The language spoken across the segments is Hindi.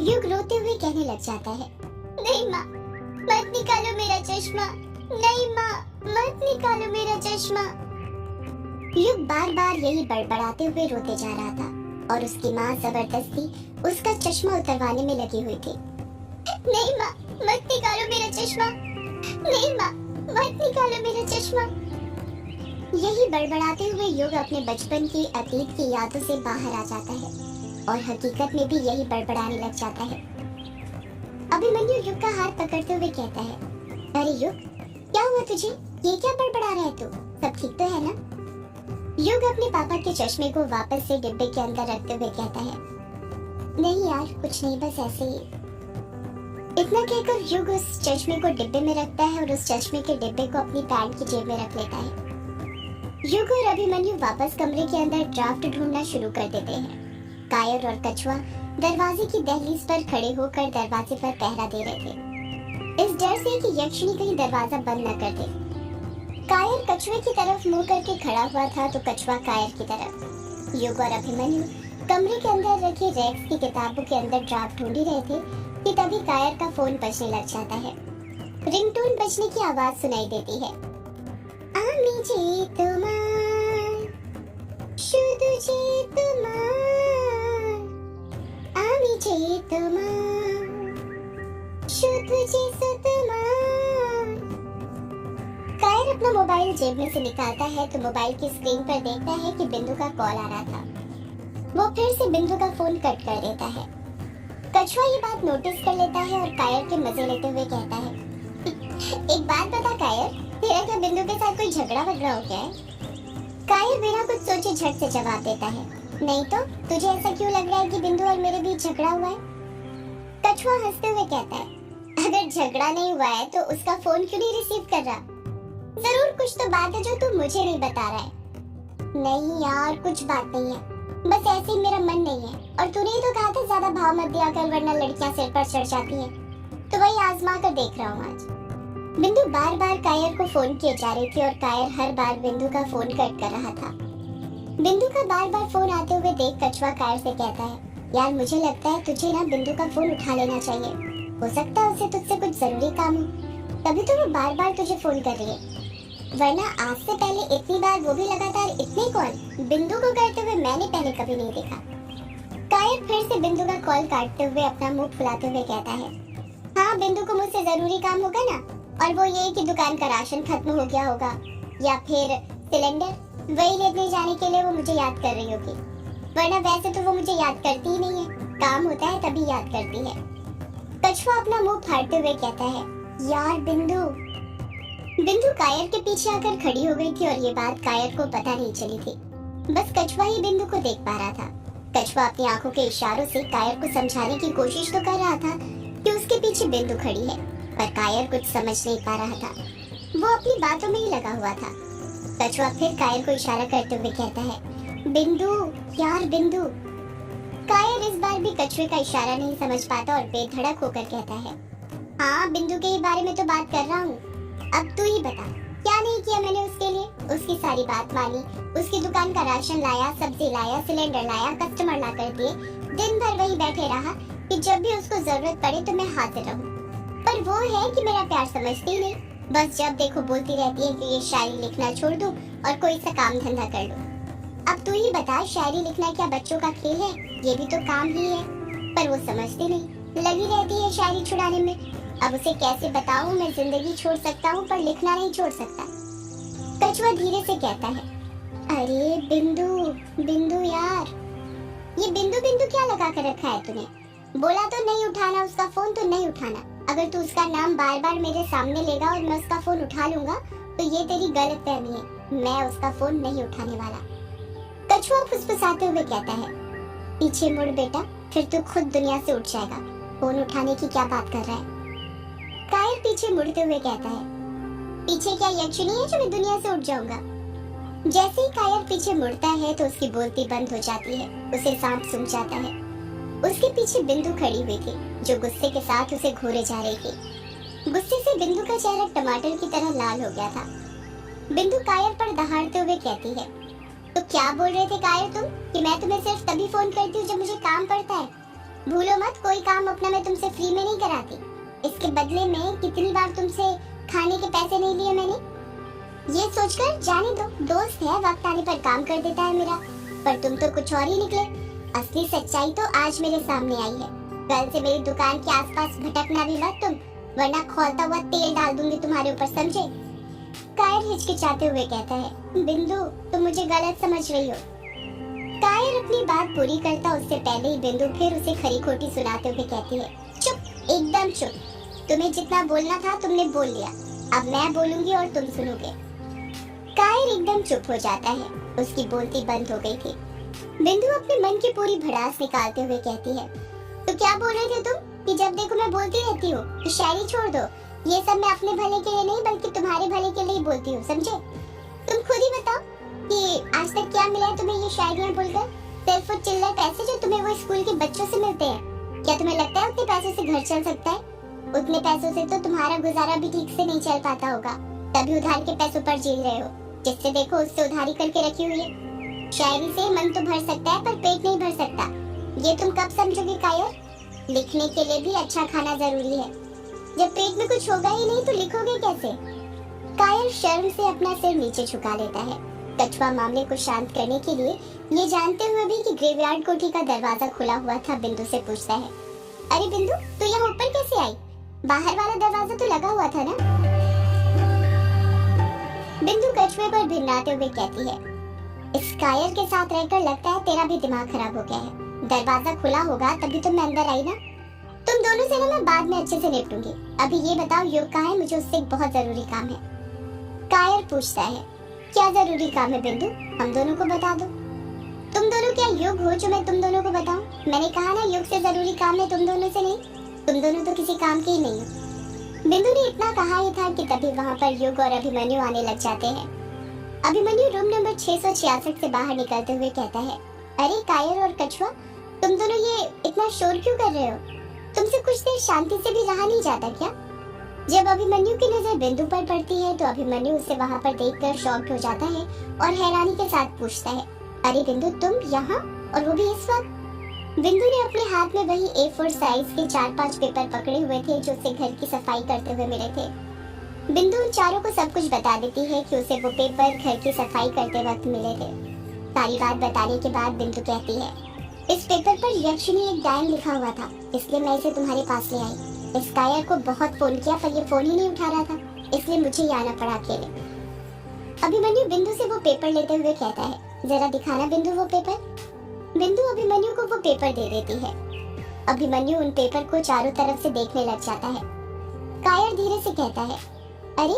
युग रोते हुए कहने लग जाता है, नहीं माँ, मत निकालो मेरा चश्मा, नहीं माँ, मत निकालो मेरा चश्मा। युग बार बार यही बड़बड़ाते हुए रोते जा रहा था और उसकी माँ जबरदस्ती उसका चश्मा उतरवाने में लगी हुई थी। नहीं माँ, मत निकालो मेरा चश्मा, नहीं माँ, मत निकालो मेरा चश्मा। यही बड़बड़ाते हुए युग अपने बचपन की अतीत की यादों से बाहर आ जाता है और हकीकत में भी यही बड़बड़ाने लग जाता है। अभिमन्यु युग का हाथ पकड़ते हुए कहता है, अरे युग, क्या हुआ तुझे? ये क्या बड़बड़ा रहा है तू? सब ठीक तो है ना? युग अपने पापा के चश्मे को वापस से डिब्बे के अंदर रखते हुए कहता है, नहीं यार, कुछ नहीं, बस ऐसे ही। इतना कहकर युग उस चश्मे को डिब्बे में रखता है और उस चश्मे के डिब्बे को अपनी पैंट की जेब में रख लेता है। युग और अभिमन्यु वापस कमरे के अंदर ड्राफ्ट ढूंढना शुरू कर देते हैं। कायर और कछुआ दरवाजे की दहलीज पर खड़े होकर दरवाजे पर पहरा दे रहे थे, इस डर से कि यक्षिणी कहीं दरवाजा बंद न कर दे। कायर कछुए की तरफ मुंह करके खड़ा हुआ था तो कछुआ कायर की तरफ। युग और अभिमन्यु कमरे के अंदर रखे रैक्स की किताबों के अंदर ड्राफ्ट ढूंढ ही रहे थे कि तभी कायर का फोन बजने लग जाता है। रिंगटोन बजने की आवाज सुनाई देती है, आमी जी तुम्हार, शुद्ध जी तुम्हार, आमी जी तुम्हार, शुद्ध जी तुम्हार। कायर अपना मोबाइल जेब में से निकालता है तो मोबाइल की स्क्रीन पर देखता है कि बिंदु का कॉल आ रहा था। वो फिर से बिंदु का फोन कट कर देता है। कछुआ ये बात नोटिस कर लेता है और कायर के मजे लेते हुए कहता है, एक बात बता कायर, तेरा क्या बिंदु के साथ कोई झगड़ा वगड़ा हो गया है? कायर बिना कुछ सोचे झट से जवाब देता है, नहीं तो तुझे ऐसा क्यों लग रहा है कि बिंदु और मेरे बीच झगड़ा हुआ है? कछुआ हंसते हुए कहता है, अगर झगड़ा नहीं हुआ है तो उसका फोन क्यों नहीं रिसीव कर रहा? जरूर कुछ तो बात है जो तू मुझे नहीं बता रहा है। नहीं यार, कुछ बात नहीं है, बस ऐसे ही मेरा मन नहीं है। और तूने ही तो कहा था ज्यादा भाव मत दिया कर वरना लड़कियां सिर पर चढ़ जाती हैं। तो वही आजमा कर देख रहा हूँ आज। बिंदु बार बार कायर को फोन किए जा रही थी और कायर हर बार बिंदु का फोन कट कर रहा था। बिंदु का बार बार फोन आते हुए देख कछुआ कायर से कहता है, यार मुझे लगता है तुझे ना बिंदु का फोन उठा लेना चाहिए। हो सकता है उसे तुझसे कुछ जरूरी काम हो, तभी तो वो बार बार तुझे फोन कर रही है। वरना आज से पहले इतनी बार, वो भी लगातार इतने कॉल बिंदु को करते हुए मैंने पहले कभी नहीं देखा। कायर फिर से बिंदु का कॉल काटते हुए अपना मुंह फुलाते हुए कहता है, हाँ बिंदु को मुझसे जरूरी काम होगा ना, और वो ये कि दुकान का राशन खत्म हो गया होगा या फिर सिलेंडर, वही लेने जाने के लिए वो मुझे याद कर रही होगी। वरना वैसे तो वो मुझे याद करती ही नहीं है, काम होता है तभी याद करती है। कछुआ अपना मुंह फाड़ते हुए कहता है, यार बिंदु। बिंदु कायर के पीछे आकर खड़ी हो गई थी और ये बात कायर को पता नहीं चली थी। बस कछुआ ही बिंदु को देख पा रहा था। कछुआ अपनी आंखों के इशारों से कायर को समझाने की कोशिश तो कर रहा था कि उसके पीछे बिंदु खड़ी है, पर कायर कुछ समझ नहीं पा रहा था। वो अपनी बातों में ही लगा हुआ था। कछुआ फिर कायर को इशारा करते हुए कहता है, बिंदु, यार बिंदु। कायर इस बार भी कछुए का इशारा नहीं समझ पाता और बेधड़क होकर कहता है, हाँ बिंदु के ही बारे में तो बात कर रहा हूँ। अब तू ही बता, क्या नहीं किया मैंने उसके लिए? उसकी सारी बात मानी, उसकी दुकान का राशन लाया, सब्जी लाया, सिलेंडर लाया, कस्टमर ला कर दिए, दिन भर वही बैठे रहा कि जब भी उसको जरूरत पड़े तो मैं हाजिर रहूं। पर वो है कि मेरा प्यार समझती ही नहीं, बस जब देखो बोलती रहती है कि ये शायरी लिखना छोड़ दूं और कोई सा काम धंधा कर लूं। अब तू ही बता, शायरी लिखना क्या बच्चों का खेल है? ये भी तो काम ही है। पर वो समझती नहीं, लगी रहती है शायरी छुड़ाने में। अब उसे कैसे बताऊं मैं जिंदगी छोड़ सकता हूँ पर लिखना नहीं छोड़ सकता। कछुआ धीरे से कहता है, अरे बिंदु, बिंदु यार, ये बिंदु बिंदु क्या लगा कर रखा है तूने? बोला तो नहीं उठाना उसका फोन तो नहीं उठाना। अगर तू उसका नाम बार बार मेरे सामने लेगा और मैं उसका फोन उठा लूंगा तो ये तेरी गलतफहमी है, मैं उसका फोन नहीं उठाने वाला। कछुआ फुसफुसाते हुए कहता है, पीछे मुड़ बेटा, फिर तू खुद दुनिया से उठ जाएगा। फोन उठाने की क्या बात कर रहा है? कायर पीछे मुड़ते हुए कहता है, पीछे क्या यक्षिणी है जो मैं दुनिया से उठ जाऊंगा? जैसे ही कायर पीछे मुड़ता है तो उसकी बोलती बंद हो जाती है, उसे सांप सूंघ जाता है। उसके पीछे बिंदु खड़ी हुई थी जो गुस्से के साथ उसे घूरे जा रही थी। गुस्से से बिंदु का चेहरा टमाटर की तरह लाल हो गया था। बिंदु कायर पर दहाड़ते हुए कहती है, तो क्या बोल रहे थे कायर तुम कि मैं तुम्हें सिर्फ तभी फोन करती हूँ जब मुझे काम पड़ता है? भूलो मत, कोई काम अपना मैं तुमसे फ्री में नहीं कराती। इसके बदले में कितनी बार तुमसे खाने के पैसे नहीं लिए मैंने। ये सोचकर जाने दो, दोस्त है, वक्त आने पर काम कर देता है मेरा। पर तुम तो कुछ और ही निकले। असली सच्चाई तो आज मेरे सामने आई है। कल से मेरी दुकान के आसपास भटकना भी मत तुम, वरना खौलता हुआ तेल डाल दूंगी तुम्हारे ऊपर, समझे? कायर हिचकिचाते हुए कहता है, बिंदु तुम मुझे गलत समझ रही हो। कायर अपनी बात पूरी करता उससे पहले ही बिंदु फिर उसे खरी खोटी सुनाते हुए कहती है, चुप, एकदम चुप। तुम्हें जितना बोलना था तुमने बोल लिया, अब मैं बोलूंगी और तुम सुनोगे। कायर एकदम चुप हो जाता है, उसकी बोलती बंद हो गई थी। बिंदु अपने मन की पूरी भड़ास निकालते हुए कहती है, तो क्या बोल रहे थे तुम कि जब देखो मैं बोलती रहती हूँ कि शायरी छोड़ दो। ये सब मैं अपने भले के लिए नहीं बल्कि तुम्हारे भले के लिए बोलती हूँ, समझे? तुम खुद ही बताओ कि आज तक क्या मिला है तुम्हें ये शायरियाँ बोलकर? सिर्फ वो चिल्लर पैसे जो तुम्हें वो स्कूल के बच्चों से मिलते हैं। क्या तुम्हें लगता है उतने पैसों से घर चल सकता है? उतने पैसों से तो तुम्हारा गुजारा भी ठीक से नहीं चल पाता होगा, तभी उधार के पैसों पर जी रहे हो। जिससे देखो उससे उधारी करके रखी हुई है। शायरी से मन तो भर सकता है पर पेट नहीं भर सकता। ये तुम कब समझोगे कायर? लिखने के लिए भी अच्छा खाना जरूरी है। जब पेट में कुछ होगा ही नहीं तो लिखोगे कैसे? कायर शर्म से अपना सिर नीचे झुका लेता है। कछुआ मामले को शांत करने के लिए ये जानते हुए भी कि ग्रेवयार्ड कोठी का दरवाजा खुला हुआ था, बिंदु से पूछता है, अरे बिंदु तू यहाँ ऊपर कैसे आई? बाहर वाला दरवाजा तो लगा हुआ था ना? बिंदु कछुए पर भिन्नाते हुए कहती है, इस कायर के साथ रहकर लगता है तेरा भी दिमाग खराब हो गया है। दरवाजा खुला होगा तभी तो मैं अंदर आई ना। तुम दोनों से ना मैं बाद में अच्छे से निपटूंगी। अभी ये बताओ युग कहाँ है? मुझे उससे एक बहुत जरूरी काम है। कायर पूछता है, क्या जरूरी काम है बिंदु? हम दोनों को बता दो। तुम दोनों क्या युग हो जो मैं तुम दोनों को बताऊं? मैंने कहा ना युग से जरूरी काम है, तुम दोनों से नहीं। तुम दोनों तो किसी काम के ही नहीं हो। बिंदु ने इतना कहा ही था कि तभी वहाँ पर युग और अभिमन्यु आने लग जाते हैं। अभिमन्यु रूम नंबर 666 से बाहर निकलते हुए कहता है, अरे कायर और कछुआ, तुम दोनों ये इतना शोर क्यों कर रहे हो? तुमसे कुछ देर शांति से भी रहा नहीं जाता क्या? जब अभिमन्यु की नजर बिंदु पर पड़ती है तो अभिमन्यु उसे वहाँ पर देखकर शॉक्ड हो जाता है और हैरानी के साथ पूछता है, अरे बिंदु तुम यहाँ, और वो भी इस वक्त? बिंदु ने अपने हाथ में वही A4 साइज के 4-5 पेपर पकड़े हुए थे जो उसे घर की सफाई करते हुए मिले थे। बिंदु उन चारों को सब कुछ बता देती है कि उसे वो पेपर घर की सफाई करते वक्त मिले थे। सारी बात बताने के बाद बिंदु कहती है, इस पेपर पर यक्षिणी एक डायन लिखा हुआ था, इसलिए मैं इसे तुम्हारे पास ले आई। इस कायर को बहुत फोन किया पर ये फोन ही नहीं उठा रहा था, इसलिए मुझे ही आना पड़ा अकेले। अभिमन्यु बिंदु से वो पेपर लेते हुए कहता है, जरा दिखाना बिंदु वो पेपर। बिंदु अभिमन्यु को वो पेपर दे देती है। अभिमन्यु उन पेपर को चारों तरफ से देखने लग जाता है। कायर धीरे से कहता है, अरे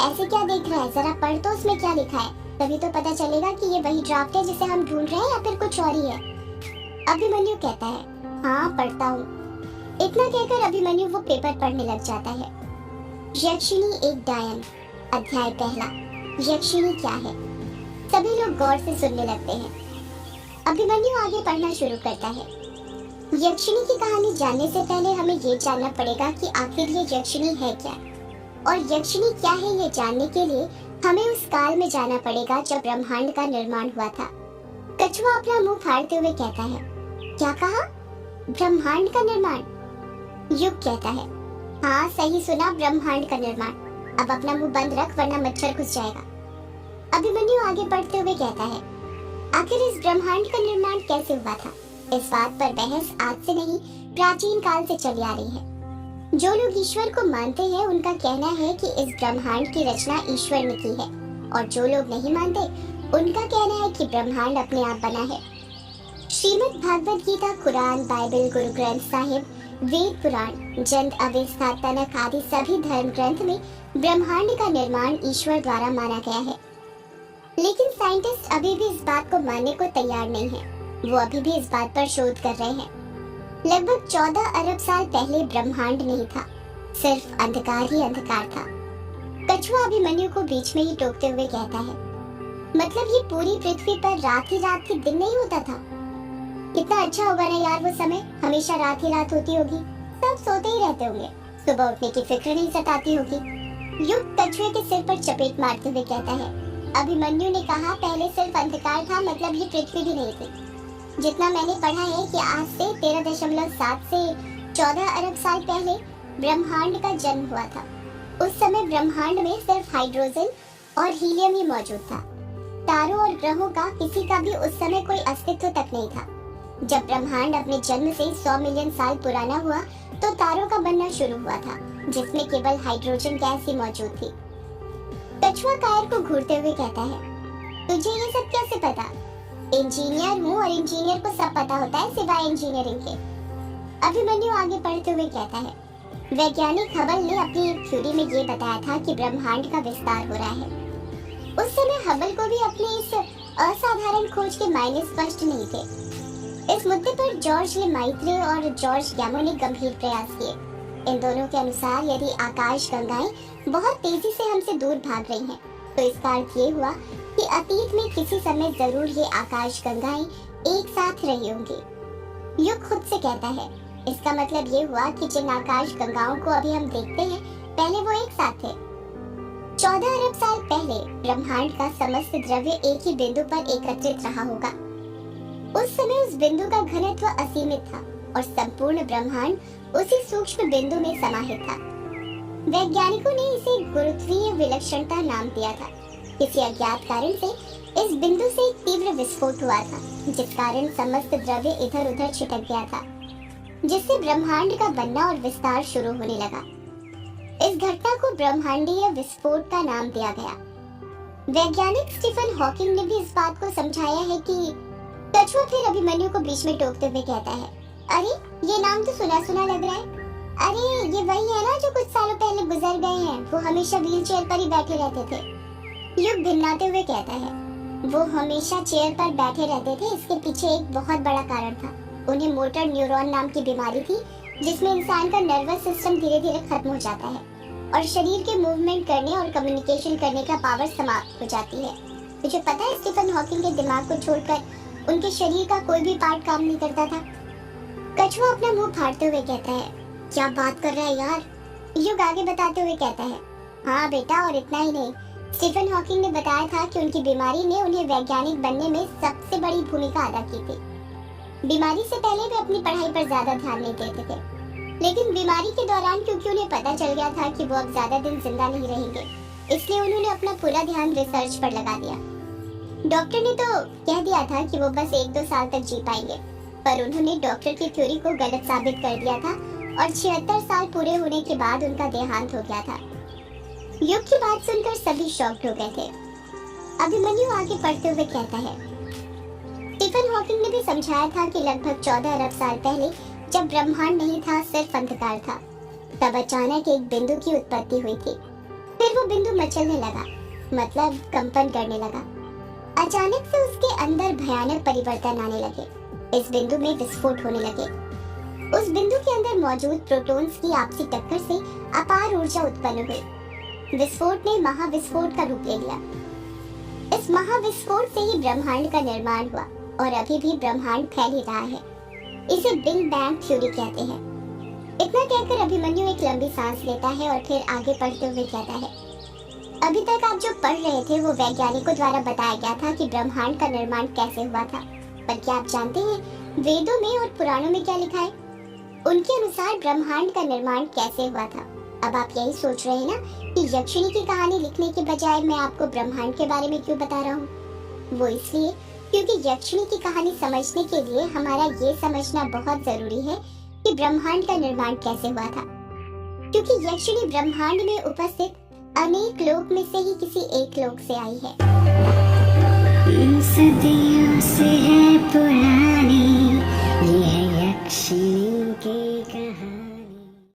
ऐसे क्या देख रहा है, जरा पढ़ तो उसमें क्या लिखा है, तभी तो पता चलेगा कि ये वही ड्राफ्ट है जिसे हम ढूंढ रहे हैं या फिर कुछ और ही है। अभिमन्यु कहता है, हाँ पढ़ता हूँ। इतना कहकर अभिमन्यु वो पेपर पढ़ने लग जाता है। यक्षिणी एक डायन, अध्याय पहला, यक्षिणी क्या है? सभी लोग गौर से सुनने लगते हैं। अभिमन्यु आगे पढ़ना शुरू करता है। यक्षिणी की कहानी जानने से पहले हमें ये जानना पड़ेगा कि आखिर ये यक्षिणी है क्या, और यक्षिणी क्या है ये जानने के लिए हमें उस काल में जाना पड़ेगा जब ब्रह्मांड का निर्माण हुआ था। कछुआ अपना मुंह फाड़ते हुए कहता है, क्या कहा? ब्रह्मांड का निर्माण? युग कहता है, हाँ सही सुना, ब्रह्मांड का निर्माण। अब अपना मुंह बंद रख वरना मच्छर घुस जाएगा। अभिमन्यु आगे बढ़ते हुए कहता है, आखिर इस ब्रह्मांड का निर्माण कैसे हुआ था? इस बात पर बहस आज से नहीं प्राचीन काल से चली आ रही है। जो लोग ईश्वर को मानते हैं उनका कहना है कि इस ब्रह्मांड की रचना ईश्वर ने की है, और जो लोग नहीं मानते उनका कहना है कि ब्रह्मांड अपने आप बना है। श्रीमद् भागवत गीता, कुरान, बाइबल, गुरु ग्रंथ साहिब, वेद पुराण, जंत, अवेस्ता, तनक आदि सभी धर्म ग्रंथ में ब्रह्मांड का निर्माण ईश्वर द्वारा माना गया है। लेकिन साइंटिस्ट अभी भी इस बात को मानने को तैयार नहीं है। वो अभी भी इस बात पर शोध कर रहे हैं। लगभग 14 अरब साल पहले ब्रह्मांड नहीं था, सिर्फ अंधकार ही अंधकार था। कछुआ अभिमन्यु को बीच में ही टोकते हुए कहता है, मतलब ये पूरी पृथ्वी पर रात ही दिन नहीं होता था? कितना अच्छा होगा ना यार वो समय, हमेशा रात ही रात होती होगी, सब सोते ही रहते होंगे, सुबह उठने की फिक्र नहीं सताती होगी। युग कछुए के सिर पर चपेट मारते हुए कहता है, अभिमन्यु ने कहा पहले सिर्फ अंधकार था, मतलब ये पृथ्वी भी नहीं थी। जितना मैंने पढ़ा है कि आज से 13.7 से 14 अरब साल पहले ब्रह्मांड का जन्म हुआ था। उस समय ब्रह्मांड में सिर्फ हाइड्रोजन और हीलियम ही मौजूद था। तारों और ग्रहों का किसी का भी उस समय कोई अस्तित्व तक नहीं था। जब ब्रह्मांड अपने जन्म से 100 मिलियन साल पुराना हुआ तो तारों का बनना शुरू हुआ था, जिसमें केवल हाइड्रोजन गैस ही मौजूद थी। कछुआ कायर को घूरते हुए कहता है, तुझे ये सब कैसे पता? इंजीनियर हूँ और इंजीनियर को सब पता होता है सिवाय इंजीनियरिंग के। अभिमन्यु आगे बढ़ते हुए कहता है, वैज्ञानिक हबल ने अपनी थ्योरी में ये बताया था कि ब्रह्मांड का विस्तार हो रहा है। उस समय हबल को भी अपने इस असाधारण खोज के मायने स्पष्ट नहीं थे। इस मुद्दे पर जॉर्ज ले माइत्रे और जॉर्ज गैमो ने गंभीर प्रयास किए। इन दोनों के अनुसार यदि आकाश गंगाएं बहुत तेजी से हमसे दूर भाग रही हैं, तो इसका अर्थ ये हुआ कि अतीत में किसी समय जरूर ये आकाश गंगाएं एक साथ रही होंगी। युग खुद से कहता है, इसका मतलब ये हुआ कि जिन आकाश गंगाओं को अभी हम देखते हैं, पहले वो एक साथ थे। 14 अरब साल पहले ब्रह्मांड का समस्त द्रव्य एक ही बिंदु पर एकत्रित रहा होगा। उस समय उस बिंदु का घनत्व असीमित था और संपूर्ण ब्रह्मांड उसी सूक्ष्म बिंदु में समाहित था। वैज्ञानिकों ने इसे गुरुत्वीय विलक्षणता नाम दिया था। किसी अज्ञात कारण से इस बिंदु से एक तीव्र विस्फोट हुआ था, जिस कारण समस्त द्रव्य इधर उधर छिटक गया था, जिससे ब्रह्मांड का बनना और विस्तार शुरू होने लगा। इस घटना को ब्रह्मांडीय विस्फोट का नाम दिया गया। वैज्ञानिक स्टीफन हॉकिंग ने भी इस बात को समझाया है कि कछुआ फिर अभिमन्यु को बीच में टोकते हुए कहता है, अरे ये नाम तो सुना सुना लग रहा है। अरे ये वही है ना जो कुछ सालों पहले गुजर गए हैं। वो हमेशा व्हील चेयर पर ही बैठे रहते थे। युग भिन्नाते हुए कहता है, वो हमेशा चेयर पर बैठे रहते थे। इसके पीछे एक बहुत बड़ा कारण था। उन्हें मोटर न्यूरॉन नाम की बीमारी थी, जिसमें इंसान का नर्वस सिस्टम धीरे धीरे खत्म हो जाता है और शरीर के मूवमेंट करने और कम्युनिकेशन करने का पावर समाप्त हो जाती है। तुझे पता है स्टीफन हॉकिंग के दिमाग को छोड़कर उनके शरीर का कोई भी पार्ट काम नहीं करता था। कछुआ अपना मुंह फाड़ते हुए कहता है, क्या बात कर रहा है यार? युग आगे बताते हुए कहता है, हाँ बेटा, और इतना ही नहीं, स्टीफन हॉकिंग ने बताया था कि उनकी बीमारी ने उन्हें वैज्ञानिक बनने में सबसे बड़ी भूमिका अदा की थी। बीमारी से पहले वे अपनी पढ़ाई पर ज्यादा ध्यान नहीं देते थे, लेकिन बीमारी के दौरान क्योंकि उन्हें पता चल गया था कि वो अब ज्यादा दिन जिंदा नहीं रहेंगे, इसलिए उन्होंने अपना पूरा ध्यान रिसर्च पर लगा दिया। डॉक्टर ने तो कह दिया था कि वो बस 1-2 साल तक जी पाएंगे, पर उन्होंने डॉक्टर की थ्योरी को गलत साबित कर दिया था और 76 साल पूरे होने के बाद उनका देहांत हो गया था। युग की बात सुनकर सभी शॉक्ड हो गए थे। अभिमन्यु आगे पढ़ते हुए कहता है, स्टीफन हॉकिंग ने भी समझाया था कि लगभग 14 अरब साल पहले जब ब्रह्मांड नहीं था, सिर्फ अंधकार था, तब अचानक एक बिंदु की उत्पत्ति हुई थी। फिर वो बिंदु मचलने लगा, मतलब कंपन करने लगा। अचानक से उसके अंदर भयानक परिवर्तन आने लगे। इस बिंदु में विस्फोट होने लगे। उस बिंदु के अंदर मौजूद प्रोटॉन्स की आपसी टक्कर से अपार ऊर्जा उत्पन्न हुई। विस्फोट ने महाविस्फोट का रूप ले लिया। इस महाविस्फोट से ही ब्रह्मांड का निर्माण हुआ और अभी भी ब्रह्मांड फैल ही रहा है। इसे बिग बैंग थ्योरी कहते हैं। इतना कहकर अभिमन्यु एक लंबी सांस लेता है और फिर आगे पढ़ते हुए कहता है, अभी तक आप जो पढ़ रहे थे वो वैज्ञानिकों द्वारा बताया गया था कि ब्रह्मांड का निर्माण कैसे हुआ था, पर क्या आप जानते हैं वेदों में और पुराणों में क्या लिखा है? उनके अनुसार ब्रह्मांड का निर्माण कैसे हुआ था। अब आप यही सोच रहे हैं ना कि यक्षिणी की कहानी लिखने के बजाय मैं आपको ब्रह्मांड के बारे में क्यों बता रहा हूँ? वो इसलिए क्योंकि यक्षिणी की कहानी समझने के लिए हमारा ये समझना बहुत जरूरी है कि ब्रह्मांड का निर्माण कैसे हुआ था, क्योंकि यक्षिणी ब्रह्मांड में उपस्थित अनेक लोक में से ही किसी एक लोक से आई है। सदियों से है पुरानी